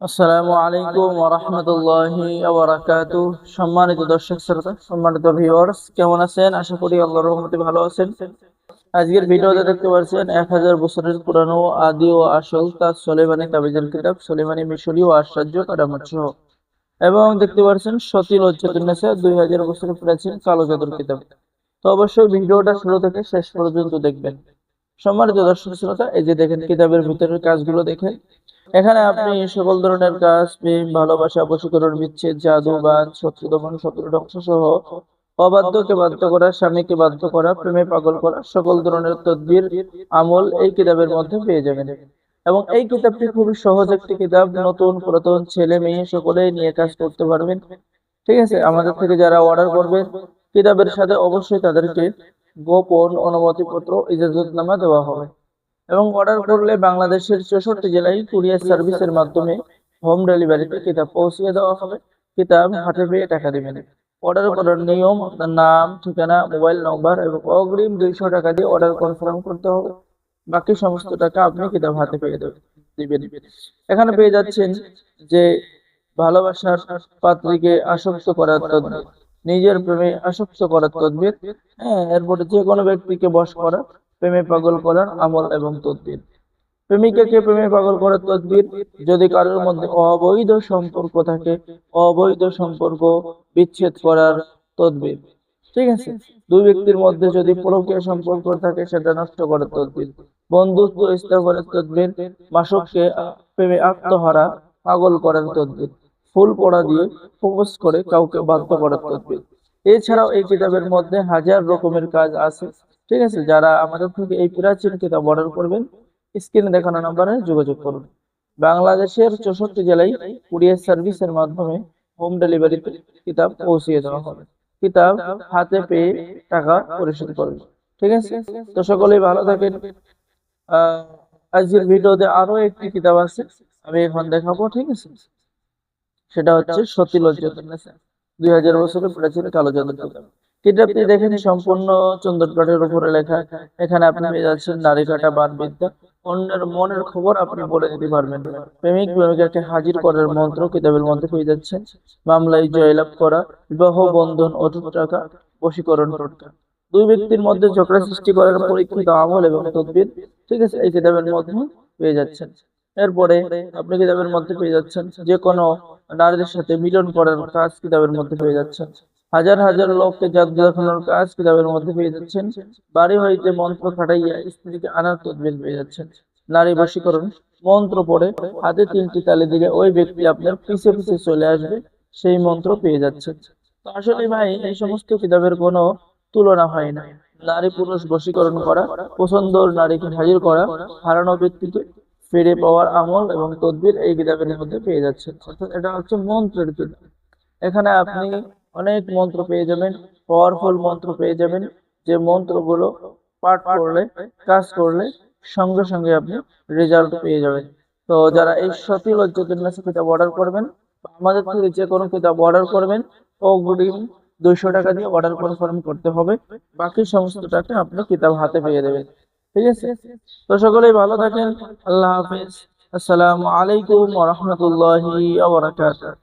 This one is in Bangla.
আসসালামু আলাইকুম ওয়া রাহমাতুল্লাহি ওয়া বারাকাতুহু। সম্মানিত দর্শক শ্রোতা, সম্মানিত ভিউয়ার্স, কেমন আছেন? আশা করি আল্লাহর রহমতে ভালো আছেন। আজকের ভিডিওতে দেখতে পাচ্ছেন 1000 বছরের পুরানো আদি ও আসল তাজ সুলেমানি তাবিজুল কিতাব, সুলেমানি মিশরী ও আশ্চর্য কারামত সহ, এবং দেখতে পাচ্ছেন সতী লজ্জাতুন্নেসা 2000 বছরের প্রাচীন কালো জাদুর কিতাব। তো অবশ্যই ভিডিওটা শুরু থেকে শেষ পর্যন্ত দেখবেন। সম্মানিত দর্শক শ্রোতা, এই যে দেখেন কিতাবের ভিতরের কাজগুলো দেখেন। এখানে আপনি সকল ধরনের কাজ, প্রেম, ভালোবাসা, বশীকরণ, বিচ্ছেদ, জাদু, বান, শত্রু দমন, শত্রু ধ্বংস সহ অবাধ্যকে বাধ্য করা, স্বামীকে বাধ্য করা, প্রেমে পাগল করা, সকল ধরনের তদবির আমল এই কিতাবের মধ্যে পেয়ে যাবেন। এবং এই কিতাবটি খুবই সহজ একটি কিতাব, নতুন পুরাতন ছেলে মেয়ে সকলেই নিয়ে কাজ করতে পারবেন। ঠিক আছে, আমাদের থেকে যারা অর্ডার করবেন কিতাবের সাথে অবশ্যই তাদেরকে গোপন অনুমতিপত্র, ইজাজতনামা দেওয়া হবে। এবং অর্ডার করলে বাংলাদেশের 64 জেলায় কুরিয়ার সার্ভিসের মাধ্যমে হোম ডেলিভারিতে কিতাব পৌঁছিয়ে দেওয়া হবে। কিতাব হাতে পেয়ে টাকা দিবেন। অর্ডার করার নিয়ম: আপনার নাম, ঠিকানা, মোবাইল নম্বর এবং অগ্রিম 200 টাকা দিয়ে অর্ডার কনফার্ম করতে হবে। বাকি সমস্ত টাকা আপনি কিতাব হাতে পেয়ে দিবেন। এখানে পেয়ে যাচ্ছেন যে ভালোবাসার পাত্রীকে আসক্ত করার তদবির, নিজের প্রেমে আসক্ত করার তদবির, হ্যাঁ, এরপরে যে কোনো ব্যক্তিকে বশ করা, প্রেমে পাগল করার আমল এবং তদবির, প্রেমিকাকে প্রেমে পাগল করার তদবির, যদি কারোর মধ্যে অবৈধ সম্পর্ক থাকে, অবৈধ সম্পর্ক বিচ্ছেদ করার তদবির। ঠিক আছে, দুই ব্যক্তির মধ্যে যদি পরকীয়া সম্পর্ক থাকে সেটা নষ্ট করার তদবির, বন্ধুত্ব স্থাপনের তদবির, মাসুককে প্রেমে আত্মহারা পাগল করার তদবির, ফুল পড়া দিয়ে প্রপোজ করে কাউকে বাধ্য করার তদবির। এছাড়াও এই কিতাবের মধ্যে হাজার রকমের কাজ আছে। ঠিক আছে, যারা আমাদের থেকে এই প্রাচীন কিতাব অর্ডার করবেন স্ক্রিনে দেখানো নম্বরে যোগাযোগ করুন। বাংলাদেশের 64 জেলায় কুরিয়ার সার্ভিসের মাধ্যমে হোম ডেলিভারিতে কিতাব পৌঁছিয়ে দেওয়া হবে। কিতাব হাতে পেয়ে টাকা পরিশোধ করবেন। ঠিক আছে, তো সকলেই ভালো থাকেন। আহ আজকের ভিডিওতে আরো একটি কিতাব আছে, আমি এখন দেখাবো। ঠিক আছে, সেটা হচ্ছে সতী লজ্জাতুন্নেসা, 2000 বছরের প্রাচীন কালো জাদুর কিতাব। কিতাবটি দেখেন সম্পূর্ণ চন্দন কাঠের উপরে লেখা। এখানে আপনি পেয়ে যাচ্ছেন নারী কাটা বান বিদ্যা, অন্যের মনের খবর আপনি বলে দিতে পারবেন। প্রেমিক প্রেমিকাকে হাজির করার মন্ত্র কিতাবের মধ্যে পেয়ে যাচ্ছেন। মামলায় জয়লাভ করা, বিবাহ বন্ধন, অটুট টাকা, বশীকরণ টোটকা, দুই ব্যক্তির মধ্যে ঝগড়া সৃষ্টি করার পরীক্ষিত আমল এবং তদবির। ঠিক আছে, এই কিতাবের মধ্যে পেয়ে যাচ্ছেন। এরপরে আপনি কিতাবের মধ্যে পেয়ে যাচ্ছেন যে কোনো নারীদের সাথে মিলন করার কাজ কিতাবের মধ্যে পেয়ে যাচ্ছেন। হাজার হাজার লোককে জাদু দেখানোর কাজ কিতাবের মধ্যে পেয়ে যাচ্ছেন। বাড়ি হইতে মন্ত্র খাটাইয়া স্ত্রীকে আনার তদবির পেয়ে যাচ্ছেন। নারী বশীকরণ, মন্ত্র পড়ে হাতে 3টি তালি দিলে ওই ব্যক্তি আপনার পিছে পিছে চলে আসবে, সেই মন্ত্র পেয়ে যাচ্ছেন। তো আসলে ভাই, এই সমস্ত কিতাবের কোনো তুলনা হয় না। নারী পুরুষ বশীকরণ করা, পছন্দর নারীকে হাজির করা, হারানো ব্যক্তিকে ফিরে পাওয়ার আমল এবং তদবির এই কিতাবের মধ্যে পেয়ে যাচ্ছেন। অর্থাৎ এটা হচ্ছে মন্ত্রের কিতাব। এখানে আপনি অনেক মন্ত্র পেয়ে যাবেন, পাওয়ারফুল মন্ত্র পেয়ে যাবেন, যে মন্ত্রগুলো পাঠ করলে, কাজ করলে সঙ্গে সঙ্গে আপনি রেজাল্ট পেয়ে যাবেন। তো যারা এই সতী লজ্জাতুন্নেসা কিতাব অর্ডার করবেন, বা আমাদের থেকে যে কোনো কিতাব অর্ডার করবেন, অগ্রিম 200 টাকা দিয়ে অর্ডার কনফার্ম করতে হবে। বাকি সমস্ত টাকা আপনি কিতাব হাতে পেয়ে দেবেন। ঠিক আছে, তো সকলেই ভালো থাকেন। আল্লাহ হাফেজ। আসসালামু আলাইকুম ওয়া রাহমাতুল্লাহি ওয়া বারাকাতুহু।